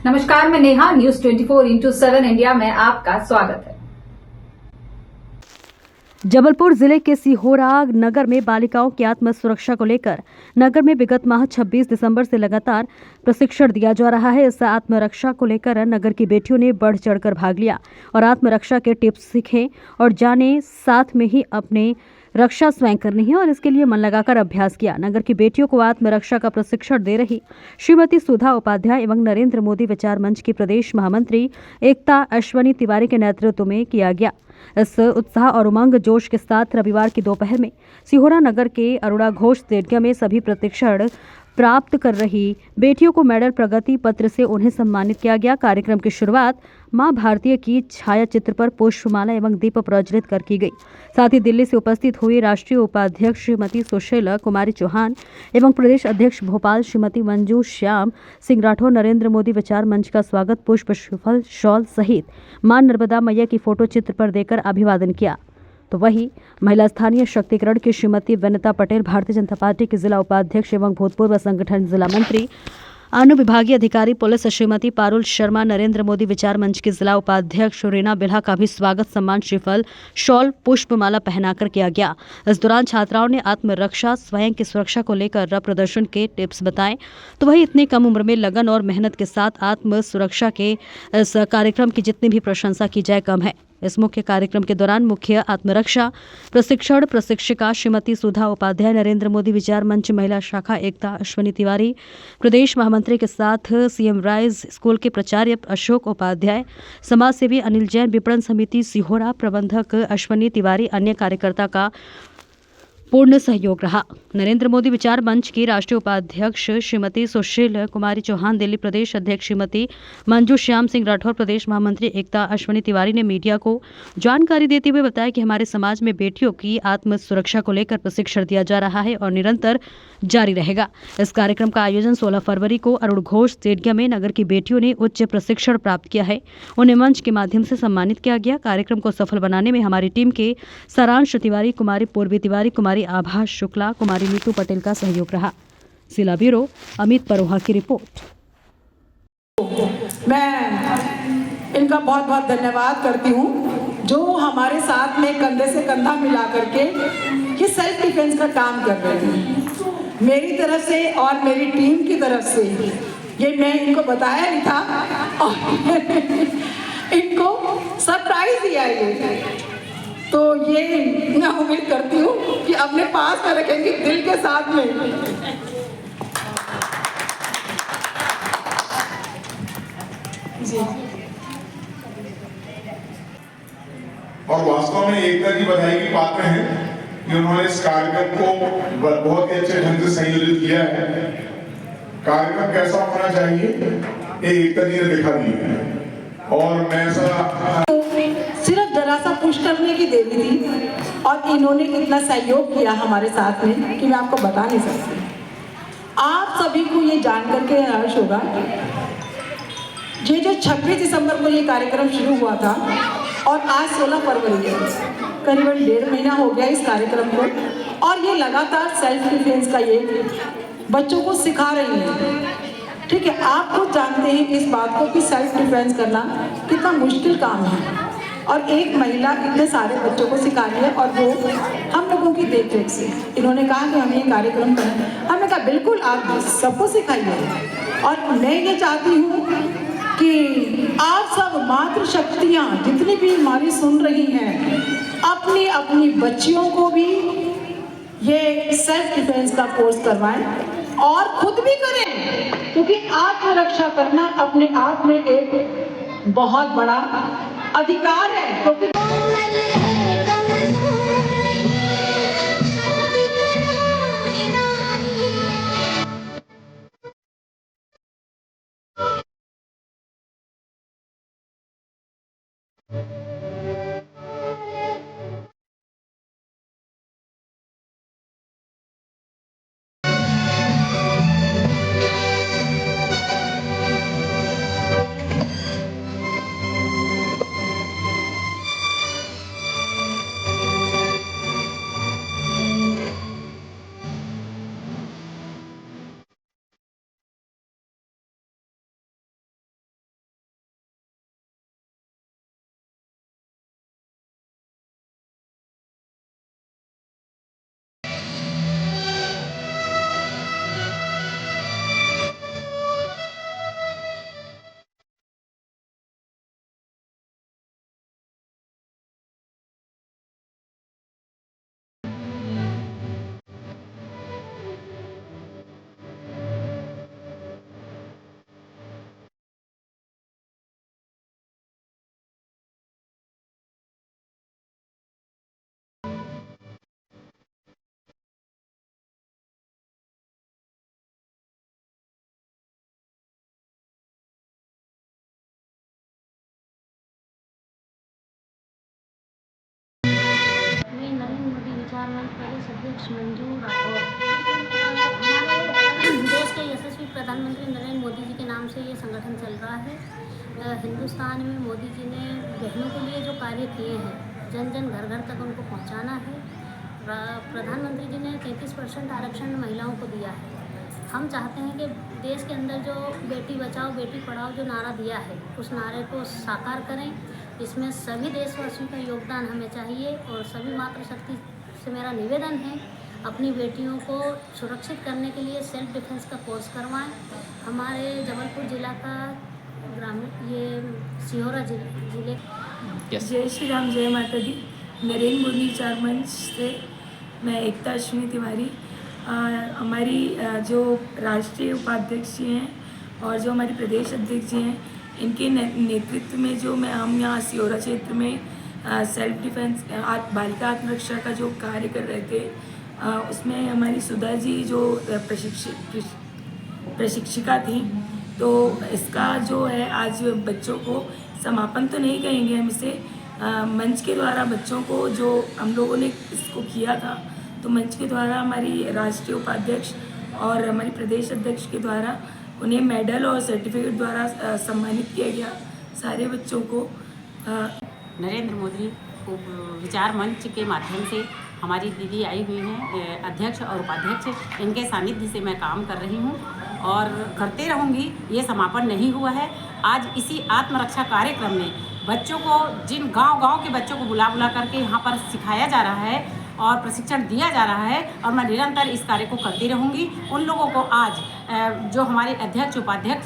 नमस्कार, मैं Neha, news 24x7 India में आपका स्वागत है। जबलपुर जिले के सिहोरा नगर में बालिकाओं की आत्म सुरक्षा को लेकर नगर में विगत माह 26 दिसंबर से लगातार प्रशिक्षण दिया जा रहा है। इस आत्मरक्षा को लेकर नगर की बेटियों ने बढ़ चढ़कर भाग लिया और आत्मरक्षा के टिप्स सीखे और जाने, साथ में ही अपने रक्षा स्वयं करनी है और इसके लिए मन लगाकर अभ्यास किया। नगर की बेटियों को आत्मरक्षा का प्रशिक्षण दे रही श्रीमती सुधा उपाध्याय एवं नरेंद्र मोदी विचार मंच की प्रदेश महामंत्री एकता अश्वनी तिवारी के नेतृत्व में किया गया। इस उत्साह और उमंग जोश के साथ रविवार की दोपहर में सिहोरा नगर के अरुणा घोष स्टेडियम में सभी प्रशिक्षण प्राप्त कर रही बेटियों को मेडल प्रगति पत्र से उन्हें सम्मानित किया गया। कार्यक्रम की शुरुआत मां भारतीय की छाया चित्र पर पुष्पमाला एवं दीप प्रज्वलित कर की गई। साथ ही दिल्ली से उपस्थित हुई राष्ट्रीय उपाध्यक्ष श्रीमती सुशीला कुमारी चौहान एवं प्रदेश अध्यक्ष भोपाल श्रीमती मंजू श्याम सिंह राठौर, नरेंद्र मोदी विचार मंच का स्वागत पुष्प, श्रीफल, शॉल सहित मां नर्मदा मैया की फोटो चित्र पर देकर अभिवादन किया। तो वही महिला स्थानीय शक्तिकरण की श्रीमती वनिता पटेल, भारतीय जनता पार्टी के जिला उपाध्यक्ष एवं भूतपूर्व संगठन जिला मंत्री, अनुविभागीय अधिकारी पुलिस श्रीमती पारुल शर्मा, नरेंद्र मोदी विचार मंच की जिला उपाध्यक्ष रीना बिल्हा का भी स्वागत सम्मान, श्रीफल, शॉल, पुष्पमाला पहनाकर किया गया। इस दौरान छात्राओं ने आत्मरक्षा, स्वयं की सुरक्षा को लेकर प्रदर्शन के टिप्स बताएं। तो वही इतनी कम उम्र में लगन और मेहनत के साथ आत्म सुरक्षा के इस कार्यक्रम की जितनी भी प्रशंसा की जाए कम है। इस मुख्य कार्यक्रम के दौरान मुख्य आत्मरक्षा प्रशिक्षण प्रशिक्षिका श्रीमती सुधा उपाध्याय, नरेंद्र मोदी विचार मंच महिला शाखा एकता अश्वनी तिवारी, प्रदेश महामंत्री के साथ सीएम राइज स्कूल के प्राचार्य अशोक उपाध्याय, समाज सेवी अनिल जैन, विपणन समिति सिहोरा प्रबंधक अश्वनी तिवारी, अन्य कार्यकर्ता का पूर्ण सहयोग रहा। नरेंद्र मोदी विचार मंच की राष्ट्रीय उपाध्यक्ष श्रीमती सुशील कुमारी चौहान, दिल्ली प्रदेश अध्यक्ष श्रीमती मंजू श्याम सिंह राठौर, प्रदेश महामंत्री एकता अश्वनी तिवारी ने मीडिया को जानकारी देते हुए बताया कि हमारे समाज में बेटियों की आत्म सुरक्षा को लेकर प्रशिक्षण दिया जा रहा है और निरंतर जारी रहेगा। इस कार्यक्रम का आयोजन 16 फरवरी को अरुण घोष स्टेडियम में नगर की बेटियों ने उच्च प्रशिक्षण प्राप्त किया है, उन्हें मंच के माध्यम से सम्मानित किया गया। कार्यक्रम को सफल बनाने में हमारी टीम के सारांश तिवारी, कुमारी पूर्वी तिवारी, कुमारी आभा शुक्ला, कुमारी नीतू पटेल का सहयोग रहा। जिला ब्यूरो अमित परोहा की रिपोर्ट। मैं इनका बहुत बहुत धन्यवाद करती हूँ जो हमारे साथ में कंधे से कंधा मिला करके ये सेल्फ डिफेंस का काम कर रहे हैं। मेरी तरफ से और मेरी टीम की तरफ से ये मैं इनको बताया नहीं था और इनको सरप्राइज दिया ये, तो ये मैं उम्मीद करती हूँ कि अपने पास में रखेंगे दिल के साथ में। जी। और वास्तव में एकता जी बधाई की पात्र हैं कि उन्होंने इस कार्यक्रम को बहुत ही अच्छे ढंग से संयोजित किया है। कार्यक्रम कैसा होना चाहिए ये एकता जी ने दिखा दिया है और मैं ऐसा सिर्फ जरा सा पुश करने की देरी थी और इन्होंने इतना सहयोग किया हमारे साथ में कि मैं आपको बता नहीं सकती। आप सभी को ये जान करके हर्ष होगा, ये जो 26 दिसंबर को ये कार्यक्रम शुरू हुआ था और आज 16 फरवरी है, करीबन 1.5 महीना हो गया इस कार्यक्रम को और ये लगातार सेल्फ डिफेंस का ये बच्चों को सिखा रही है। ठीक है, आप खुद जानते हैं इस बात को कि सेल्फ डिफेंस करना कितना मुश्किल काम है और एक महिला इतने सारे बच्चों को सिखा रही है और वो हम लोगों की देख रेख से। इन्होंने कहा कि हम ये कार्यक्रम करें, हमने कहा बिल्कुल आप सबको सिखाइए और मैं ये चाहती हूँ कि आप सब मातृशक्तियाँ जितनी भी हमारी सुन रही हैं अपनी अपनी बच्चियों को भी ये सेल्फ डिफेंस का कोर्स करवाएं और खुद भी करें, क्योंकि आत्मरक्षा करना अपने आप में एक बहुत बड़ा अधिकार है। क्योंकि विचार मंच प्रदेश अध्यक्ष मंजू राठौर। हमारे देश के यशस्वी प्रधानमंत्री नरेंद्र मोदी जी के नाम से ये संगठन चल रहा है। हिंदुस्तान में मोदी जी ने बहनों के लिए जो कार्य किए हैं, जन जन घर घर तक उनको पहुंचाना है। प्रधानमंत्री जी ने 33% आरक्षण महिलाओं को दिया है। हम चाहते हैं कि देश के अंदर जो बेटी बचाओ बेटी पढ़ाओ जो नारा दिया है, उस नारे को साकार करें। इसमें सभी देशवासियों का योगदान हमें चाहिए और सभी मातृशक्ति से मेरा निवेदन है, अपनी बेटियों को सुरक्षित करने के लिए सेल्फ डिफेंस का कोर्स करवाएं। हमारे जबलपुर जिला का ग्रामीण ये सिहोरा जिले जय श्री राम, जय माता दी। नरेंद्र मोदी विचार मंच से मैं एकता अश्विनी तिवारी। हमारी जो राष्ट्रीय उपाध्यक्ष जी हैं और जो हमारी प्रदेश अध्यक्ष जी हैं, इनके नेतृत्व में जो हम यहाँ सिहोरा क्षेत्र में सेल्फ डिफेंस बालिका आत्मरक्षा का जो कार्य कर रहे थे, उसमें हमारी सुधा जी जो प्रशिक्षिका थी, तो इसका जो है आज बच्चों को समापन तो नहीं कहेंगे हम इसे, मंच के द्वारा बच्चों को जो हम लोगों ने इसको किया था, तो मंच के द्वारा हमारी राष्ट्रीय उपाध्यक्ष और हमारी प्रदेश अध्यक्ष के द्वारा उन्हें मेडल और सर्टिफिकेट द्वारा सम्मानित किया गया सारे बच्चों को। नरेंद्र मोदी विचार मंच के माध्यम से हमारी दीदी आई हुई हैं, अध्यक्ष और उपाध्यक्ष, इनके सानिध्य से मैं काम कर रही हूँ और करते रहूँगी। ये समापन नहीं हुआ है। आज इसी आत्मरक्षा कार्यक्रम में बच्चों को, जिन गांव-गांव के बच्चों को बुला करके यहाँ पर सिखाया जा रहा है और प्रशिक्षण दिया जा रहा है, और मैं निरंतर इस कार्य को करती रहूँगी। उन लोगों को आज जो हमारे अध्यक्ष उपाध्यक्ष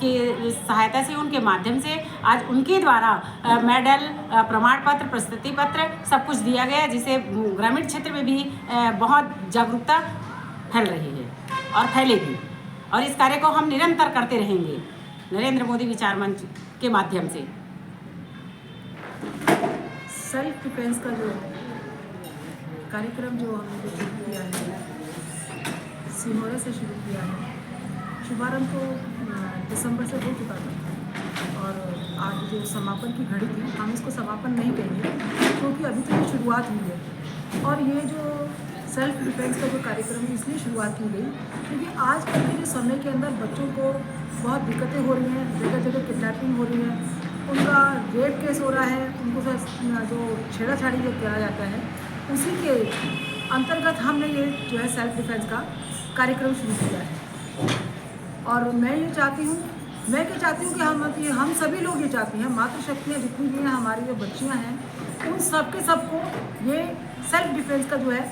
के सहायता से, उनके माध्यम से आज उनके द्वारा मेडल, प्रमाण पत्र, प्रशस्ति पत्र सब कुछ दिया गया, जिससे ग्रामीण क्षेत्र में भी बहुत जागरूकता फैल रही है और फैलेगी, और इस कार्य को हम निरंतर करते रहेंगे नरेंद्र मोदी विचार मंच के माध्यम से। सेल्फ डिफेंस का जो कार्यक्रम जो हमने शुरू किया है, सिहोरा से शुरू किया है, शुभारंभ तो दिसंबर से हो चुका था और आज जो समापन की घड़ी थी, हम इसको समापन नहीं कहेंगे क्योंकि अभी तो ये शुरुआत हुई है। और ये जो सेल्फ डिफेंस का जो कार्यक्रम है, इसलिए शुरुआत की गई क्योंकि आजकल के समय के अंदर बच्चों को बहुत दिक्कतें हो रही हैं, जगह जगह किडनैपिंग हो रही है, उनका रेप केस हो रहा है, उनको जो छेड़ाछाड़ी जो किया जाता है, उसी के अंतर्गत हमने ये जो है सेल्फ डिफेंस का कार्यक्रम शुरू किया है। और मैं क्या चाहती हूँ कि हम सभी लोग ये चाहते हैं, मातृशक्तियाँ जितनी भी हैं, हमारी जो बच्चियाँ हैं, उन सबको ये सेल्फ डिफेंस का जो है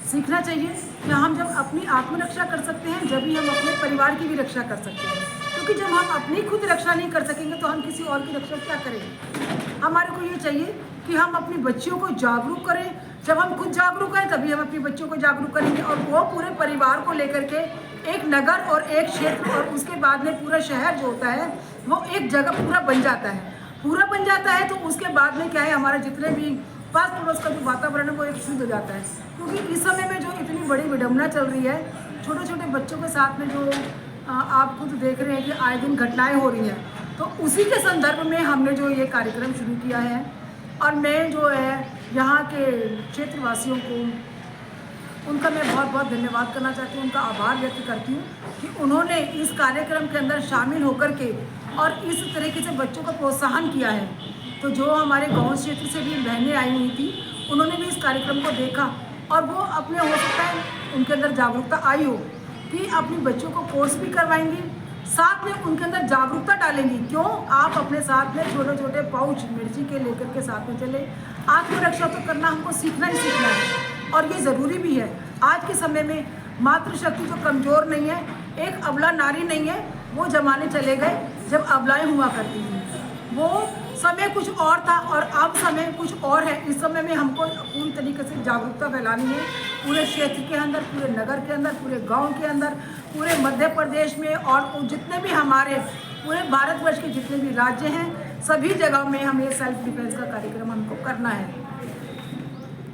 सीखना चाहिए कि हम जब अपनी आत्मरक्षा कर सकते हैं, जब ही हम अपने परिवार की भी रक्षा कर सकते हैं। क्योंकि जब हम अपनी खुद रक्षा नहीं कर सकेंगे तो हम किसी और की रक्षा क्या करेंगे। हमारे को ये चाहिए कि हम अपनी बच्चियों को जागरूक करें। जब हम खुद जागरूक हैं तभी हम अपनी बच्चियों को जागरूक करेंगे, और वो पूरे परिवार को लेकर के एक नगर और एक क्षेत्र और उसके बाद में पूरा शहर जो होता है वो एक जगह पूरा बन जाता है। तो उसके बाद में क्या है, हमारे जितने भी पास पड़ोस का जो वातावरण है वो एक शुद्ध हो जाता है। क्योंकि इस समय में जो इतनी बड़ी विडंबना चल रही है, छोटे छोटे बच्चों के साथ में जो आप खुद देख रहे हैं कि आए दिन घटनाएं हो रही हैं, तो उसी के संदर्भ में हमने जो ये कार्यक्रम शुरू किया है। और मैं जो है यहाँ के क्षेत्रवासियों को, उनका मैं बहुत बहुत धन्यवाद करना चाहती हूँ, उनका आभार व्यक्त करती हूँ कि उन्होंने इस कार्यक्रम के अंदर शामिल होकर के और इस तरीके से बच्चों का प्रोत्साहन किया है। तो जो हमारे गांव क्षेत्र से भी बहनें आई हुई थी, उन्होंने भी इस कार्यक्रम को देखा और वो अपने, हो सकता है उनके अंदर जागरूकता आई हो कि अपनी बच्चों को कोर्स भी करवाएंगी, साथ में उनके अंदर जागरूकता डालेंगी। क्यों, आप अपने साथ में छोटे छोटे पाउच मिर्ची के लेकर के साथ में चले। आत्मरक्षा तो करना हमको सीखना ही सीखना है, और ये ज़रूरी भी है। आज के समय में मातृशक्ति जो कमज़ोर नहीं है, एक अबला नारी नहीं है, वो ज़माने चले गए जब अबलाएँ हुआ करती थी। वो समय कुछ और था और अब समय कुछ और है। इस समय में हमको पूरी तरीके से जागरूकता फैलानी है, पूरे क्षेत्र के अंदर, पूरे नगर के अंदर, पूरे गांव के अंदर, पूरे मध्य प्रदेश में, और जितने भी हमारे पूरे भारतवर्ष के जितने भी राज्य हैं, सभी जगहों में हमें सेल्फ डिफेंस का कार्यक्रम हमको करना है।